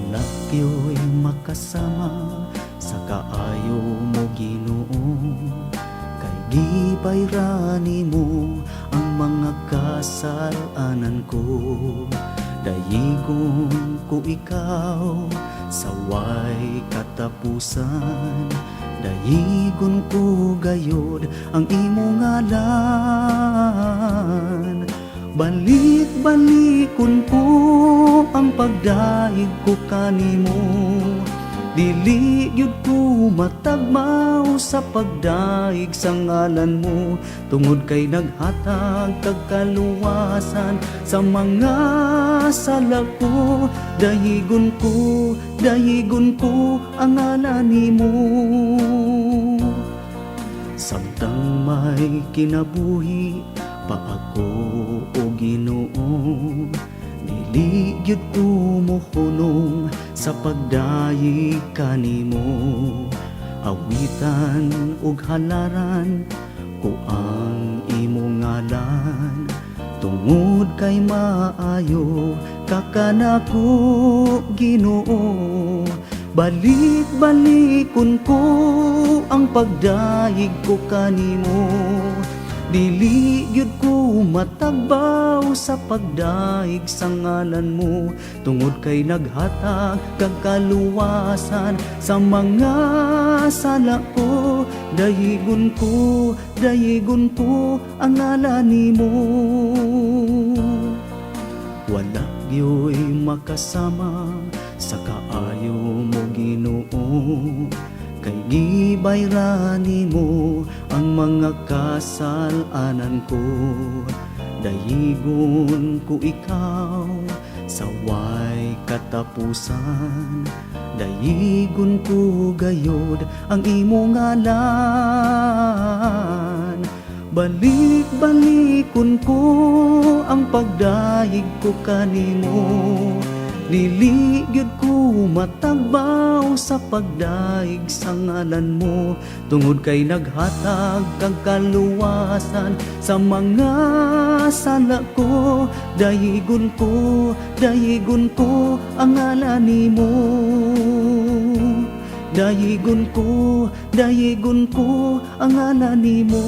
Wala kyo'y makasama sa kaayo mo Ginoo, kay gibayrani mo ang mga kasalanan ko. Dayigon ko ikaw sa way katapusan, dayigon ko gayod ang imong ngalan. Balik-balikon ko ang pagdaig ko kanimo, dili gyud ko matagmaw sa pagdaig sa ngalan mo, tungod kay naghatag kag kaluwasan sa mga sala ko. Dayigon ko ang ngalan nimo. Samtang may kinabuhi pa ako o Ginoo, dili gyud ko mohunong sa pagdaig kanimo. Awitan ug halaran ko ang imong ngalan, tungod kay maayo ka kanako Ginoo. Balik-balikon ko ang pagdaig ko kanimo, dili gyud ko matagbaw sa pagdaig sa ngalan mo, tungod kay naghatag kag kaluwasan sa mga sala ko. Dayigon ko ang ngalan nimo. Wala gyo'y makasama sa kaayo mo Ginoo, kay gibayrani mo ang mga kasalanan ko. Dayigon ko ikaw sa way katapusan, dayigon ko gayod ang imong ngalan. Balik-balikon ko ang pagdaig ko kanimo, dili gyud ko matagbaw sa pagdaig sa ngalan mo, tungod kay naghatag kag kaluwasan sa mga sala ko. Dayigon ko ang ngalan nimo. Dayigon ko ang ngalan nimo.